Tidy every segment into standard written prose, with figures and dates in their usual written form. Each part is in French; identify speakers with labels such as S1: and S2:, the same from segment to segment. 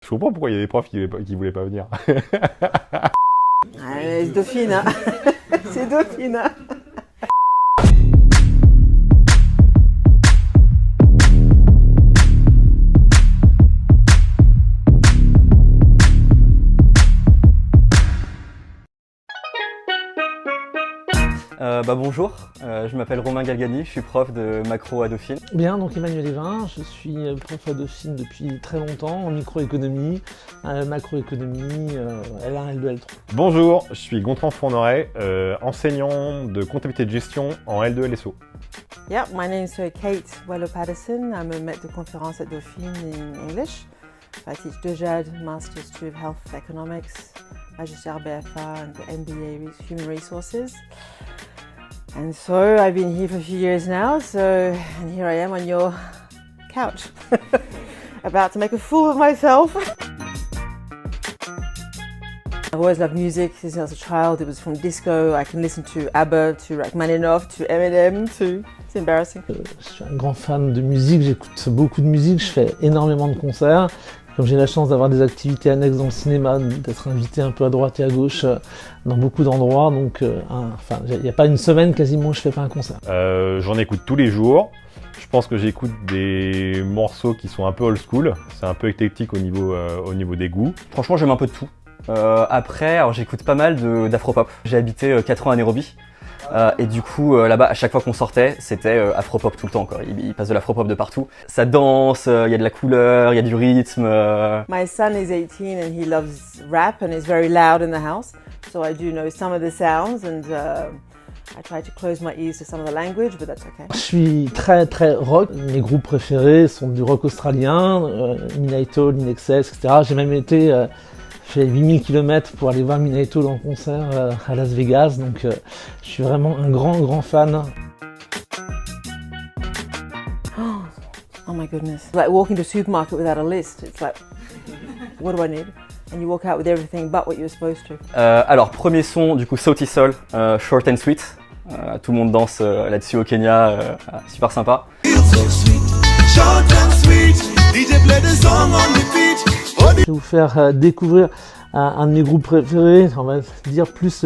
S1: Je comprends pourquoi il y a des profs qui voulaient pas venir.
S2: C'est Dauphine, hein. C'est Dauphine, hein.
S3: Bonjour, je m'appelle Romain Galgani, je suis prof de macro à Dauphine.
S4: Bien, donc Emmanuel Evin, je suis prof à Dauphine depuis très longtemps en microéconomie, macroéconomie, L1, L2, L3.
S1: Bonjour, je suis Gontran Fournoret, enseignant de comptabilité de gestion en L2 LSO.
S2: Yeah, my name is Kate Weller-Patterson. I'm a maître de conférence at Dauphine in English. I teach DEJAD, Masters of Health Economics, Magistère BFA and MBA Human Resources. And so I've been here for a few years now, and here I am on your couch, about to make a fool of myself. I've always loved music since I was a child. It was from disco. I can listen to ABBA, to Rachmaninoff, to Eminem, to... It's embarrassing.
S4: Je suis un grand fan de musique, j'écoute beaucoup de musique, je fais énormément de concerts. Comme j'ai la chance d'avoir des activités annexes dans le cinéma, d'être invité un peu à droite et à gauche dans beaucoup d'endroits, donc il n'y a pas une semaine quasiment où je ne fais pas un concert.
S1: J'en écoute tous les jours. Je pense que j'écoute des morceaux qui sont un peu old school. C'est un peu éclectique au niveau des goûts.
S3: Franchement, j'aime un peu de tout. Après, alors j'écoute pas mal d'afropop. J'ai habité 4 ans à Nairobi. Et du coup, là-bas, à chaque fois qu'on sortait, c'était afropop tout le temps, quoi. Il passe de l'afropop de partout. Ça danse, il y a de la couleur, il y a du rythme.
S2: My son is 18 and he loves rap and is very loud in the house. So I do know some of the sounds and I try to close my ears to some of the language, but that's okay.
S4: Je suis très rock. Mes groupes préférés sont du rock australien, Midnight Oil, INXS, etc. J'ai même été... fait 8000 km pour aller voir Midnight Oil en concert à Las Vegas, donc je suis vraiment un grand fan.
S2: Oh my goodness. Like walking to a supermarket without a list. It's like, what do I need? And you walk out with everything but what you're supposed to.
S3: Alors, premier son, du coup, Sauti Sol, Short and Sweet. Tout le monde danse là-dessus au Kenya, super sympa.
S4: Je vais vous faire découvrir un de mes groupes préférés, on va dire plus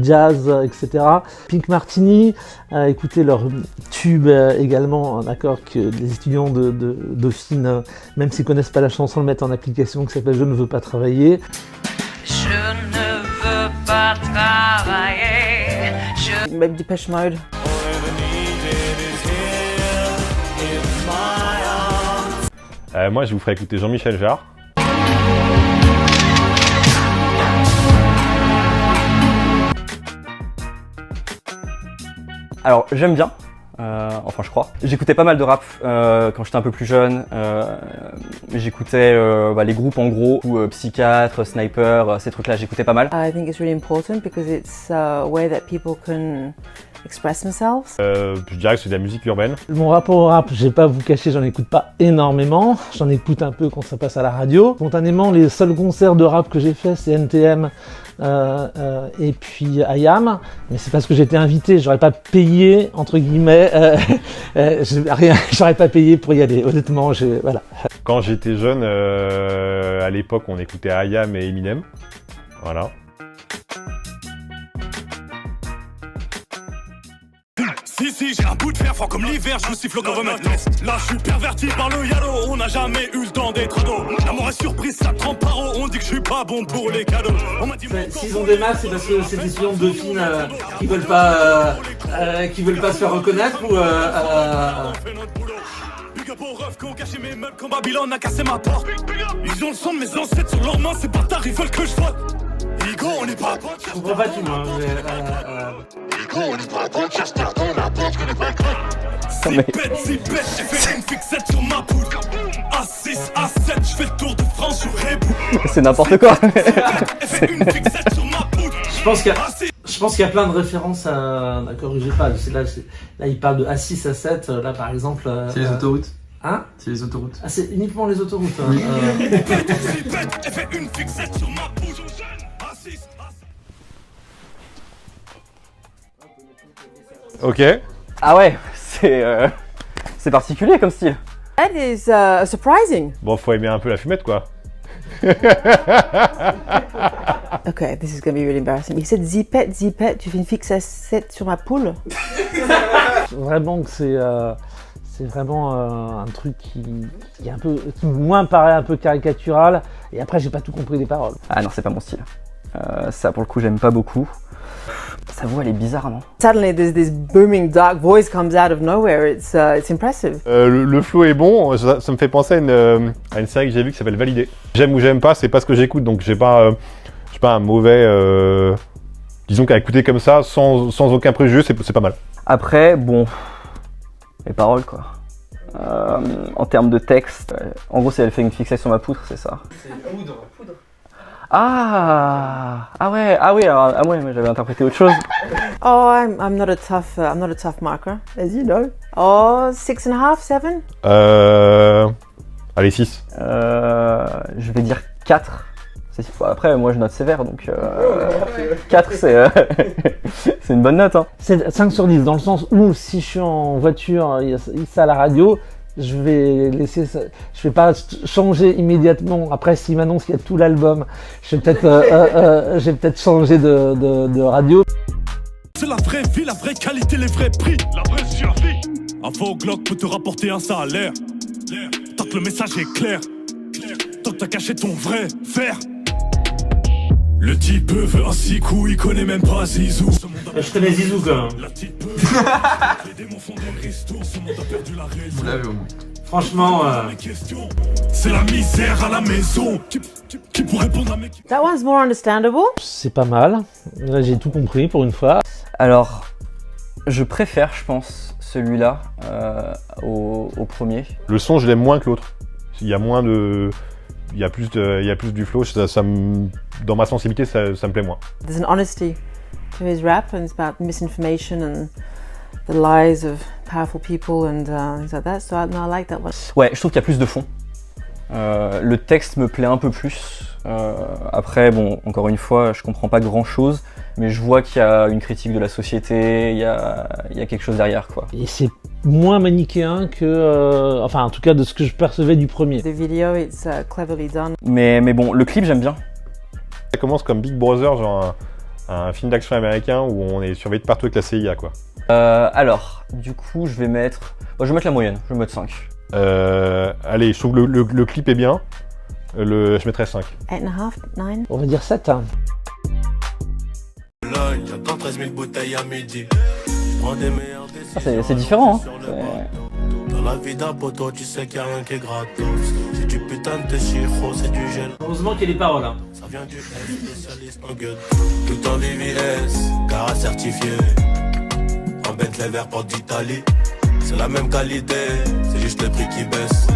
S4: jazz, etc. Pink Martini, écoutez leur tube également, d'accord, que les étudiants de Dauphine, même s'ils connaissent pas la chanson, le mettent en application, qui s'appelle Je ne veux pas travailler.
S5: Je ne veux pas travailler.
S2: Maybe Depeche Mode.
S1: Moi, je vous ferai écouter Jean-Michel Jarre.
S3: Alors, j'aime bien, enfin je crois. J'écoutais pas mal de rap quand j'étais un peu plus jeune. J'écoutais les groupes en gros, ou Psychiatre, Sniper, ces trucs-là, j'écoutais pas mal.
S2: I think it's really important because it's a way that people can express themselves.
S1: Je dirais que c'est de la musique urbaine.
S4: Mon rapport au rap, je vais pas vous cacher, j'en écoute pas énormément. J'en écoute un peu quand ça passe à la radio. Spontanément, les seuls concerts de rap que j'ai fait, c'est NTM et puis IAM. Mais c'est parce que j'étais invité, j'aurais pas payé, entre guillemets, j'aurais pas payé pour y aller. Honnêtement, voilà.
S1: Quand j'étais jeune, à l'époque, on écoutait IAM et Eminem. Voilà.
S6: Si, j'ai un bout de fer fort comme l'hiver, je vous siffle comme un test. Là, je suis perverti par le yalo, on n'a jamais eu le temps d'être ado. L'amour est surprise, ça trempe par eau, on dit que je suis pas bon pour les cadeaux.
S4: S'ils ont des masques, c'est parce que c'est des étudiants de Dauphine qui veulent pas se faire reconnaître ou
S6: Babylone a cassé ma porte. Ils ont le sang de mes ancêtres sur leurs mains, ces bâtards, ils veulent que je vote. Igo, on n'est pas potes.
S4: Je comprends pas tout, moi.
S6: Igo, on n'est pas potes, j'espère qu'on a potes, qu'on est pas potes. Si bête, j'ai fait une fixette sur ma poule. A6, A7, je fais le tour de France sur Rebou.
S3: C'est n'importe quoi.
S4: Je pense qu'il y a plein de références à... Corrigez pas, là il parle de A6, A7, là par exemple...
S7: C'est les autoroutes.
S4: Hein?
S7: C'est les autoroutes.
S4: Ah, c'est uniquement les autoroutes.
S7: Oui.
S1: Ok.
S3: Ah ouais, c'est particulier comme style.
S2: That is surprising.
S1: Bon, faut aimer un peu la fumette, quoi.
S2: Okay, this is going to be really embarrassing. Il said Zipette, tu fais une fixation sur ma poule?
S4: Vraiment que c'est vraiment un truc qui est un peu, qui moi me paraît un peu caricatural. Et après, j'ai pas tout compris des paroles.
S3: Ah non, c'est pas mon style. Ça, pour le coup, j'aime pas beaucoup. Sa voix, elle est bizarre, non?
S2: Suddenly, there's this booming dark voice comes out of nowhere. It's impressive.
S1: Le flow est bon, ça me fait penser à une série que j'ai vue qui s'appelle Validé. J'aime ou j'aime pas, c'est pas ce que j'écoute, donc j'ai pas un mauvais... disons qu'à écouter comme ça, sans aucun préjugé, c'est pas mal.
S3: Après, bon, les paroles, quoi. En termes de texte, en gros, c'est elle fait une fixation sur ma poutre, c'est ça. C'est poudre. Ah ouais, moi j'avais interprété autre chose.
S2: Oh, I'm not a tough marker, as you know. Oh, 6.5, 7?
S1: Allez, 6.
S3: Je vais dire 4. Après, moi je note sévère, donc 4 c'est une bonne note. Hein.
S4: C'est 5 sur 10, dans le sens où si je suis en voiture, il y a ça à la radio, je vais laisser ça, je vais pas changer immédiatement. Après, s'il m'annonce qu'il y a tout l'album, je vais peut-être changer de radio.
S6: C'est la vraie vie, la vraie qualité, les vrais prix, la vraie survie. Un faux Glock peut te rapporter un salaire. Tant que le message est clair, tant que t'as caché ton vrai fer. Le type veut un 6 coups, il connaît même pas Zizou.
S4: Je connais Zizou quand même.
S6: Les démons font des ristours, ce monde a perdu la raison.
S7: Vous l'avez au moins.
S4: Franchement,
S6: c'est la misère à la maison. Qui pourrait répondre à mes...
S2: That one's more understandable.
S4: c'est pas mal. Là, j'ai tout compris pour une fois.
S3: Alors, je préfère, je pense, celui-là au premier.
S1: Le son, je l'aime moins que l'autre. Il y a moins de... Il y a plus du flow, dans ma sensibilité, ça me plaît moins.
S2: There's an honesty to his rap, and it's about misinformation and the lies of powerful people and things like that. So I like that one.
S3: Ouais, je trouve qu'il y a plus de fond. Le texte me plaît un peu plus. Après, bon, encore une fois, je comprends pas grand-chose, mais je vois qu'il y a une critique de la société, il y a quelque chose derrière, quoi.
S4: Et c'est moins manichéen que... enfin, en tout cas, de ce que je percevais du premier.
S2: The video, it's cleverly done.
S3: Mais bon, le clip, j'aime bien.
S1: Ça commence comme Big Brother, genre un film d'action américain où on est surveillé de partout avec la CIA, quoi.
S3: Alors, du coup, je vais mettre la moyenne, je vais mettre 5.
S1: Allez, je trouve que le clip est bien. Je mettrais 5.
S2: 8.5, 9.
S4: On va dire 7. Hein.
S6: J'attends 13 000 bouteilles à midi.
S3: C'est différent, hein.
S6: Dans la vie d'un poteau, tu sais qu'il n'y a rien qui est gratos. C'est du putain de chiro, c'est du gel.
S4: Heureusement qu'il y a les paroles. Hein.
S6: Ça vient du spécialiste en gueule. Tout en VVS, car certifié. En Bentley vert porte d'Italie. C'est la même qualité, c'est juste le prix qui baisse.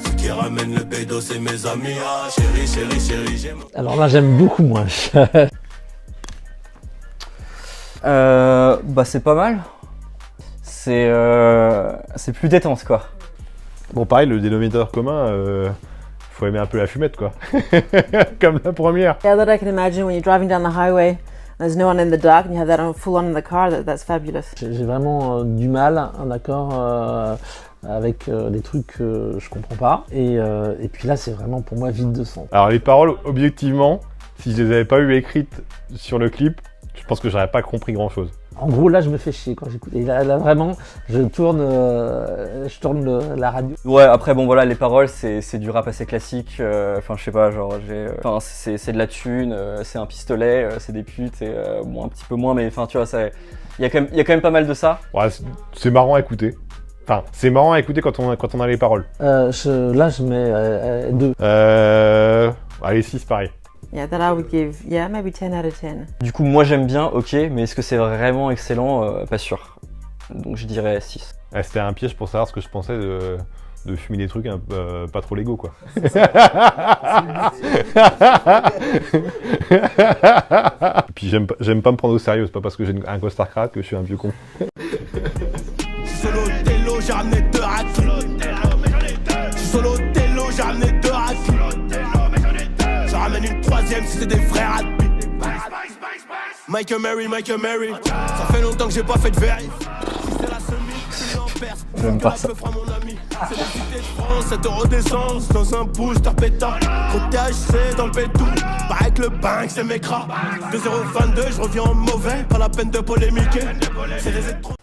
S6: Ce qui ramène le bédo, c'est mes amis. Ah, chérie, j'aime.
S4: Alors là, j'aime beaucoup moins.
S3: Bah c'est pas mal. C'est plus détente, quoi.
S1: Bon, pareil, le dénominateur commun, faut aimer un peu la fumette, quoi. Comme la première.
S2: Yeah, that I can imagine when you're driving down the highway, there's no one in the dark, and you have that on full on in the car. That's fabulous.
S4: J'ai vraiment du mal, d'accord, avec des trucs que je comprends pas. Et puis là, c'est vraiment pour moi vide de sens.
S1: Alors les paroles, objectivement, si je les avais pas eu écrites sur le clip, je pense que j'aurais pas compris grand-chose.
S4: En gros, là, je me fais chier quand j'écoute. Et là, vraiment, je tourne la radio.
S3: Ouais, après, bon, voilà, les paroles, c'est du rap assez classique. Enfin, je sais pas, genre, c'est de la thune, c'est un pistolet, c'est des putes, et bon, un petit peu moins, mais enfin, tu vois, il y a quand même pas mal de ça.
S1: Ouais, c'est marrant à écouter. Enfin, c'est marrant à écouter quand on a les paroles.
S4: Là, je mets 2.
S1: Allez, 6, pareil.
S2: Yeah, that I would give, maybe 10 out of 10.
S3: Du coup, moi, j'aime bien, ok, mais est-ce que c'est vraiment excellent? Pas sûr. Donc, je dirais 6.
S1: Ouais, c'était un piège pour savoir ce que je pensais de fumer des trucs pas trop légaux, quoi. Et puis j'aime pas me prendre au sérieux, c'est pas parce que j'ai un costard cravate que je suis un vieux con.
S6: Solo Tello, j'ai ramené 2 hacks. Solo Tello, j'ai ramené 2 hacks. Je ramène une 3ème si c'est des frères à Michael Mary. Ça fait longtemps que j'ai pas fait de vérif. Si c'est la semi, tu l'en perds.
S3: J'aime pas ça.
S6: C'est la cité de France, 7 € d'essence dans un booster pétard. Trop de THC dans le béton. Pareil que le bank, c'est mes cras. 2,22 €, je reviens en mauvais. Pas la peine de polémiquer. C'est des trop.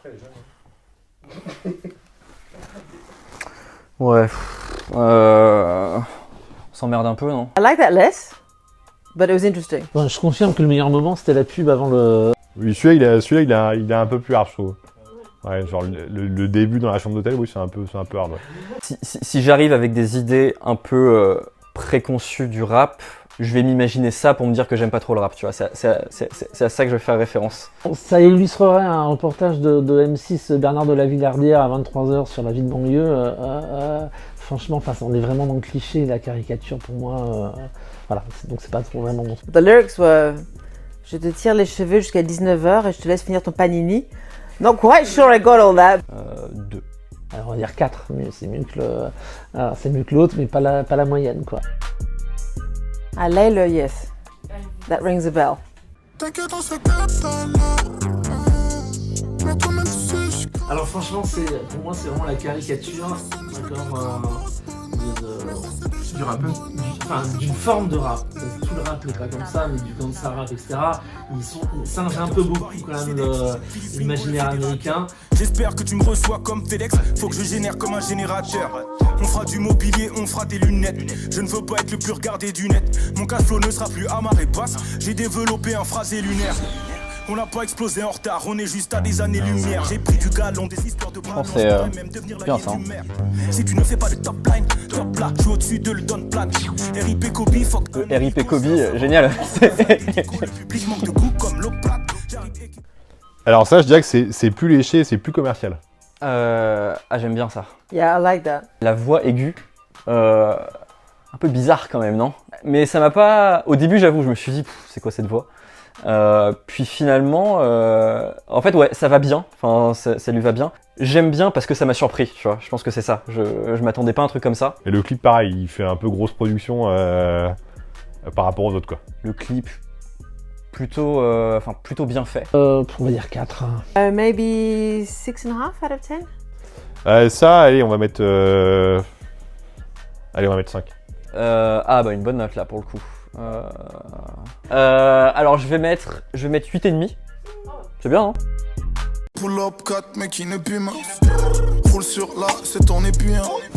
S3: Ouais. On s'emmerde un peu, non?
S2: I like that less, but it was interesting.
S4: Bon, je confirme que le meilleur moment c'était la pub avant le.
S1: Oui, celui-là, il est un peu plus hard, je trouve. Ouais, genre le début dans la chambre d'hôtel, oui, c'est un peu hard. Ouais.
S3: Si j'arrive avec des idées un peu préconçues du rap, je vais m'imaginer ça pour me dire que j'aime pas trop le rap, tu vois. C'est à ça que je vais faire référence.
S4: Ça illustrerait un reportage de M6 Bernard de la Villardière à 23h sur la vie de banlieue. Franchement, on est vraiment dans le cliché, la caricature pour moi. Voilà, donc c'est pas trop vraiment bon.
S2: The lyrics were je te tire les cheveux jusqu'à 19h et je te laisse finir ton panini. Not quite sure I got all that.
S3: 2.
S4: Alors on va dire 4, c'est mieux que l'autre, mais pas la moyenne quoi.
S2: I lay low, yes. That rings a bell.
S4: Alors franchement, pour moi c'est vraiment la caricature, d'accord, du rap, d'une forme de rap. Tout le rap n'est pas comme ça, mais du gangsta rap, etc. Ils singent un peu beaucoup quand même l'imaginaire américain.
S6: J'espère que tu me reçois comme FedEx, faut que je génère comme un générateur. On fera du mobilier, on fera des lunettes. Je ne veux pas être le plus regardé du net. Mon cash flow ne sera plus à marée basse. J'ai développé un phrasé lunaire. On n'a pas explosé en retard, on est juste à des années-lumière. J'ai pris du galon, des histoires de bras.
S3: C'est bien ça.
S6: Si tu ne fais pas de top line, top là, je suis au-dessus de le don plat. RIP Kobe, fuck.
S3: RIP Kobe, génial.
S1: Alors ça, je dirais que c'est plus léché, c'est plus commercial.
S3: J'aime bien ça.
S2: Yeah, I like that.
S3: La voix aiguë, un peu bizarre quand même, non? Mais ça m'a pas... Au début, j'avoue, je me suis dit, c'est quoi cette voix? Puis finalement, en fait, ouais, ça va bien. Enfin, ça lui va bien. J'aime bien parce que ça m'a surpris, tu vois. Je pense que c'est ça. Je m'attendais pas à un truc comme ça.
S1: Et le clip, pareil, il fait un peu grosse production par rapport aux autres, quoi.
S3: Le clip, plutôt bien fait.
S4: On va dire 4.
S2: Maybe 6.5 out of 10.
S1: Ça, allez, on va mettre 5.
S3: Bah une bonne note là pour le coup. Alors je vais mettre 8,5. C'est bien, non?
S6: Pull up 4 mec qui ne pue main. Roule sur là, c'est ton épuis.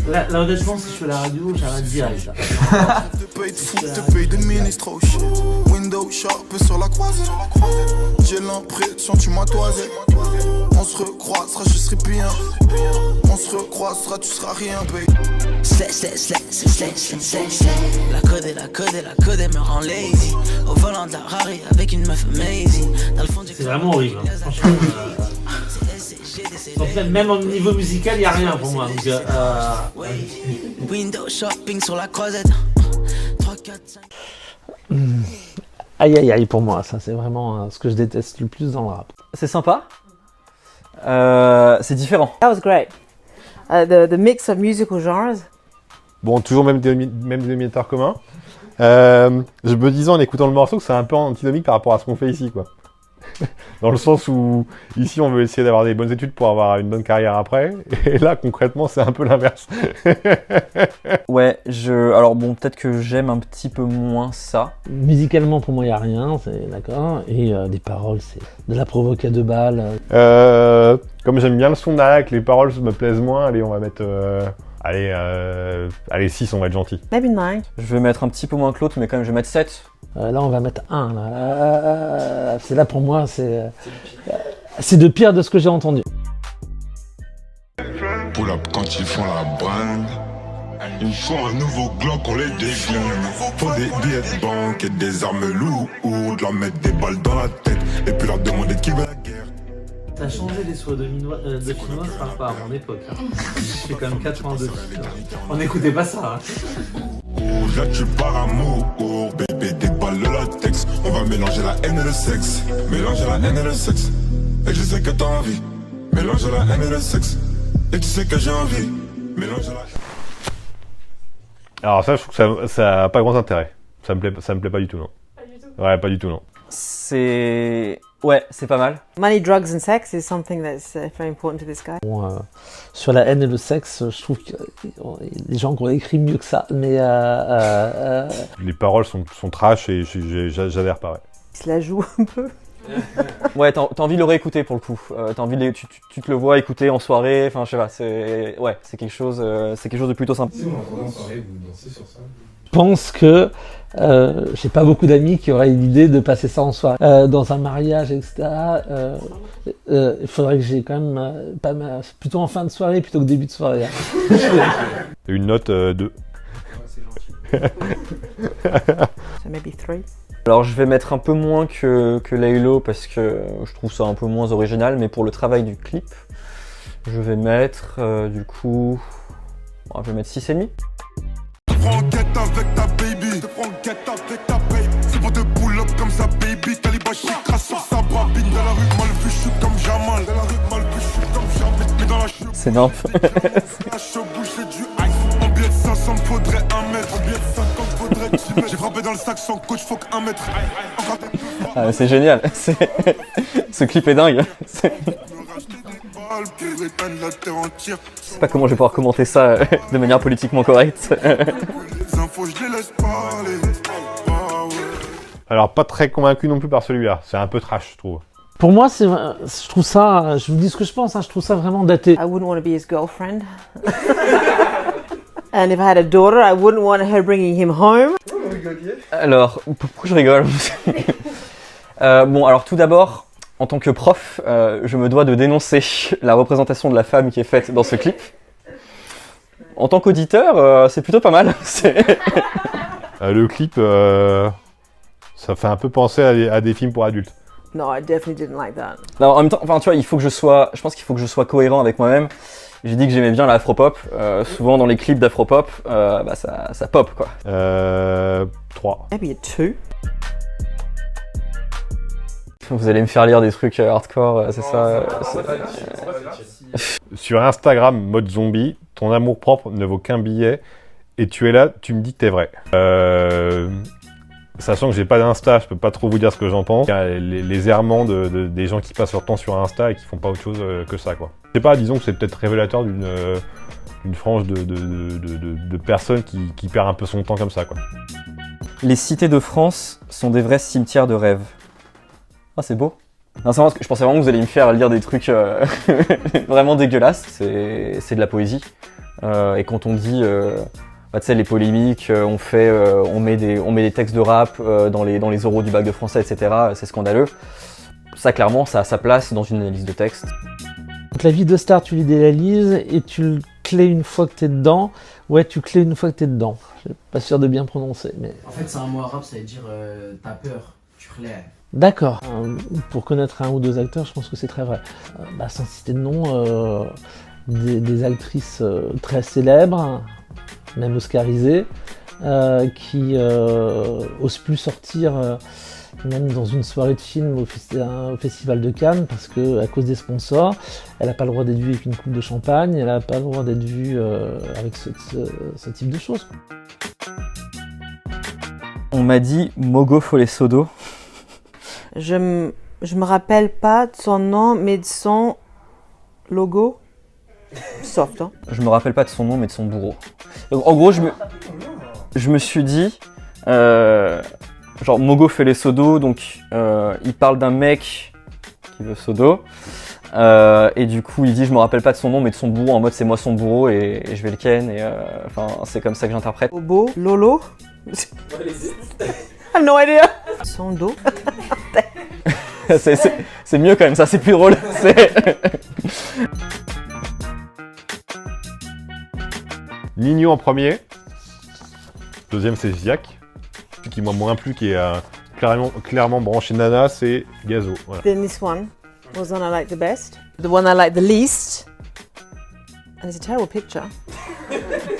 S4: Là honnêtement, si je fais la radio, j'arrête direct.
S6: Te paye de fou, te paye de ministre au shit. Window sharp sur la croisée. J'ai l'impression tu m'as toisé. On se recroisera, je serai bien. On se recroisera, tu seras rien, babe.
S7: La code me rend lazy. Au volant de la Rari avec une meuf amazing. Dans le fond du
S4: c'est vraiment horrible, hein. Franchement. Donc même au niveau musical, il n'y a rien pour moi. Donc,
S7: Window shopping sur la croisette. 3, 4, 5.
S4: Aïe aïe aïe pour moi, ça c'est vraiment ce que je déteste le plus dans le rap.
S3: C'est sympa. C'est différent.
S2: That was great. The mix of musical genres.
S1: Bon, toujours même dénominateur commun. Je me disais en écoutant le morceau que c'est un peu antinomique par rapport à ce qu'on fait ici, quoi. Dans le sens où, ici, on veut essayer d'avoir des bonnes études pour avoir une bonne carrière après. Et là, concrètement, c'est un peu l'inverse.
S3: Ouais, alors bon, peut-être que j'aime un petit peu moins ça.
S4: Musicalement, pour moi, il n'y a rien, c'est d'accord. Et des paroles, c'est de la provoque à 2 balles.
S1: Comme j'aime bien le son d'Arak, les paroles me plaisent moins. Allez, on va mettre... Allez, 6, on va être gentil.
S2: Maybe 9.
S3: Je vais mettre un petit peu moins que l'autre, mais quand même, je vais mettre 7.
S4: Là, on va mettre 1. C'est là pour moi, c'est de pire de ce que j'ai entendu.
S8: Pull up quand ils font la brinde. Il me faut un nouveau Glock, on les déglingue. Faut des billets de banque et des armes lourdes. Leur mettre des balles dans la tête et puis leur demander qui veut la guerre.
S4: T'as changé les soirs de chinoise par rapport à mon époque. Hein. Je fais quand même 82. On n'écoutait pas ça. Hein.
S8: Là tu pars amour, bébé des balles de latex. On va mélanger la haine et le sexe. Mélanger la haine et le sexe. Et je sais que t'as envie. Mélanger la haine et le sexe. Et tu sais que j'ai envie. Mélanger la...
S1: Alors ça, je trouve que ça a pas grand intérêt. Ça me plaît pas du tout, non. Pas du tout. Ouais, pas du tout, non.
S3: Ouais, c'est pas mal.
S2: Money, drugs and sex is something that's very important to this guy.
S4: Bon, sur la haine et le sexe, je trouve que les gens qui ont écrit mieux que ça, mais
S1: Les paroles sont trash et j'adhère pareil.
S2: Il se la joue un peu.
S3: Ouais, t'as envie de le réécouter pour le coup. T'as envie tu te le vois écouter en soirée. Enfin, je sais pas. C'est quelque chose de plutôt sympa.
S9: Si vous l'entendez en soirée, vous dansez sur ça.
S4: je pense que j'ai pas beaucoup d'amis qui auraient l'idée de passer ça en soirée. Dans un mariage, etc., il faudrait que j'ai quand même pas mal, plutôt en fin de soirée plutôt que début de soirée. Hein.
S1: Une note 2.
S2: So maybe 3.
S3: Alors, je vais mettre un peu moins que Laylo parce que je trouve ça un peu moins original, mais pour le travail du clip, je vais mettre du coup, je vais mettre 6,5.
S8: Te prends en guette avec ta baby. Te prends en guette avec ta baby. C'est pour te pull up comme ça, baby. Calibachi crasse sur sa babine. Dans la rue, mal vu, je suis comme Jamal. Dans la rue, mal vu, je suis comme Jamal. Mais dans la chute,
S3: C'est nimp.
S8: la cheveux bouge, c'est du ice. En billet de 500, faudrait 1 mètre. En billet de 50, faudrait 10 mètres. J'ai frappé dans le sac sans coach, faut qu'1 mètre. Encore des
S3: Ah, c'est génial. Ce clip est dingue. Je
S8: balles pour éteindre la terre entière.
S3: sais pas comment je vais pouvoir commenter ça de manière politiquement correcte.
S8: Les infos, je les laisse parler. Ah ouais.
S1: Alors pas très convaincu non plus par celui-là, c'est un peu trash je trouve.
S4: Pour moi, je trouve ça, je vous dis ce que je pense, hein, je trouve ça vraiment daté.
S2: I wouldn't want to be his girlfriend. And if I had a daughter, I wouldn't want her bringing him home.
S3: Alors, pourquoi je rigole? Bon, alors tout d'abord, en tant que prof, je me dois de dénoncer la représentation de la femme qui est faite dans ce clip. En tant qu'auditeur, c'est plutôt pas mal.
S1: Le clip, ça fait un peu penser à des films pour adultes.
S2: No, I definitely didn't like that.
S3: Non, en même temps, enfin, tu vois, je pense qu'il faut que je sois cohérent avec moi-même. J'ai dit que j'aimais bien la afropop. Souvent dans les clips d'afropop, bah ça pop quoi.
S1: 3.
S2: Maybe a 2.
S3: Vous allez me faire lire des trucs hardcore, c'est ça.
S1: Sur Instagram, mode zombie, ton amour propre ne vaut qu'un billet et tu es là, tu me dis que t'es vrai. Sachant que j'ai pas d'Insta, je peux pas trop vous dire ce que j'en pense. Les errements des gens qui passent leur temps sur Insta et qui font pas autre chose que ça, quoi. Je sais pas, disons que c'est peut-être révélateur d'une frange de personnes qui perd un peu son temps comme ça, quoi.
S3: Les cités de France sont des vrais cimetières de rêves. Ah, c'est beau. Non, c'est vrai, je pensais vraiment que vous alliez me faire lire des trucs vraiment dégueulasses. C'est de la poésie. Et quand on dit, bah, tu sais, les polémiques, on met des textes de rap dans les oraux du bac de français, etc. C'est scandaleux. Ça, clairement, ça a sa place dans une analyse de texte.
S4: Donc la vie de star, tu l'idéalises et tu le clés une fois que t'es dedans. Ouais, tu clés une fois que t'es dedans. Je suis pas sûr de bien prononcer, mais...
S9: En fait, c'est un mot arabe, ça veut dire t'as peur, tu claires.
S4: D'accord. Pour connaître un ou deux acteurs, je pense que c'est très vrai. Sans citer de nom, des actrices très célèbres, même oscarisées, qui osent plus sortir, même dans une soirée de film au Festival de Cannes, parce que à cause des sponsors, elle n'a pas le droit d'être vue avec une coupe de champagne, elle n'a pas le droit d'être vue avec ce type de choses.
S3: On m'a dit Mogo Folesodo.
S2: Je me rappelle pas de son nom, mais de son logo. Soft, hein.
S3: Je me rappelle pas de son nom, mais de son bourreau. Donc, en gros, je me suis dit, genre Mogo fait les sodos, donc il parle d'un mec qui veut sodo, et du coup il dit je me rappelle pas de son nom, mais de son bourreau, en mode c'est moi son bourreau et je vais le ken, et enfin c'est comme ça que j'interprète.
S2: Bobo, Lolo. I have no idea. Son dos.
S3: C'est mieux quand même, ça c'est plus drôle.
S1: Nino en premier. Deuxième c'est Ziak. Celui qui m'a moins plu, qui est clairement branché Nana, c'est Gazo. Voilà.
S2: Then this one was the one I liked the best. The one I liked the least. And it's a terrible picture.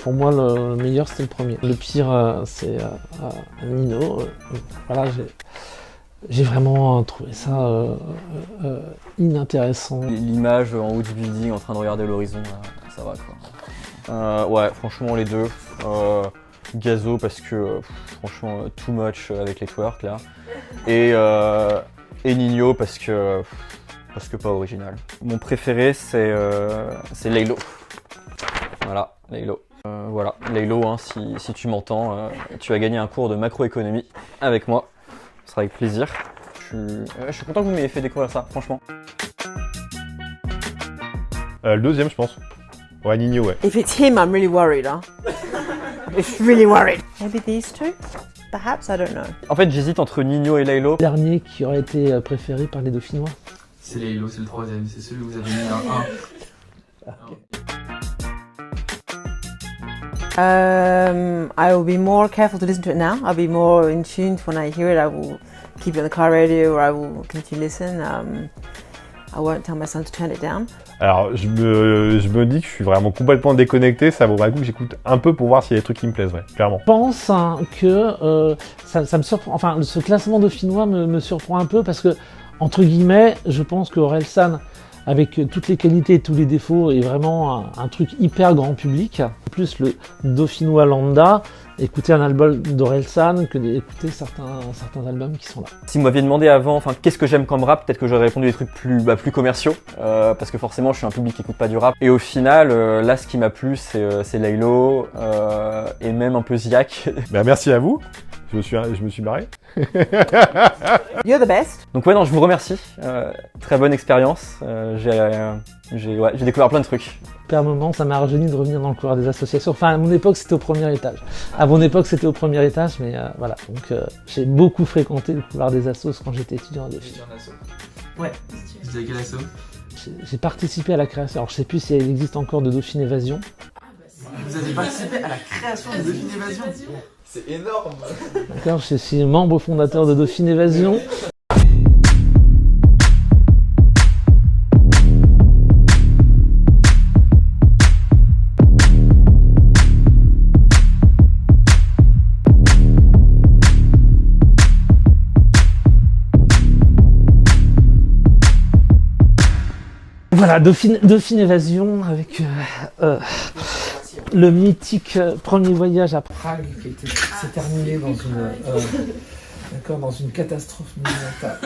S4: Pour moi, le meilleur, c'était le premier. Le pire, c'est Nino. Voilà, j'ai vraiment trouvé ça inintéressant.
S3: L'image en haut du building en train de regarder l'horizon, ça va quoi. Ouais, franchement les deux. Gazo parce que franchement too much avec les twerks là. Et Nino parce que pas original. Mon préféré c'est Laylo. Voilà, Laylo. Voilà, Laylo, hein, si tu m'entends, tu as gagné un cours de macroéconomie avec moi. Ce sera avec plaisir. Je suis content que vous m'ayez fait découvrir ça, franchement.
S1: Le deuxième, je pense. Ouais, Nino, ouais.
S2: If it's him, I'm really worried, huh? It's really worried. Maybe these two? Perhaps, I don't know.
S3: En fait, j'hésite entre Nino et Laylo.
S4: Dernier qui aurait été préféré par les Dauphinois.
S9: C'est Laylo, c'est le troisième, c'est celui où vous avez mis un 1.
S2: I will be more careful to listen to it now. I'll be more in tune when I hear it. I will keep it on the car radio or I will continue to listen. I won't tell my son to turn it down.
S1: Alors, je me dis que je suis vraiment complètement déconnecté. Ça vaudrait le coup que j'écoute un peu pour voir s'il y a des trucs qui me plaisent, ouais, clairement.
S4: Je pense que ça me surprend. Enfin, ce classement dauphinois me surprend un peu parce que, entre guillemets, je pense que Orelsan, avec toutes les qualités et tous les défauts, est vraiment un truc hyper grand public. En plus, le dauphinois lambda, écouter un album d'Orelsan que d'écouter certains albums qui sont là.
S3: Si vous m'aviez demandé avant, enfin, qu'est-ce que j'aime comme rap, peut-être que j'aurais répondu des trucs plus commerciaux, parce que forcément, je suis un public qui écoute pas du rap. Et au final, là, ce qui m'a plu, c'est Laylo, et même un peu Ziak.
S1: Bah, merci à vous. Je me suis barré.
S2: You're the best.
S3: Donc ouais, non, je vous remercie. Très bonne expérience. J'ai découvert plein de trucs.
S4: Per moment, ça m'a rajeuni de revenir dans le couloir des associations. Enfin, à mon époque, c'était au premier étage. À mon époque, c'était au premier étage, mais voilà. Donc, j'ai beaucoup fréquenté le couloir des assos quand j'étais étudiant à Dauphine.
S9: Ouais. Vous avez quel asso?
S4: J'ai participé à la création. Alors, je sais plus si elle existe encore de Dauphine Évasion.
S9: Vous avez participé à la création de Dauphine Évasion? C'est énorme.
S4: D'accord, je suis membre fondateur de Dauphine Évasion. Voilà, Dauphine Évasion avec le mythique premier voyage à Prague qui s'est terminé dans une catastrophe monumentale.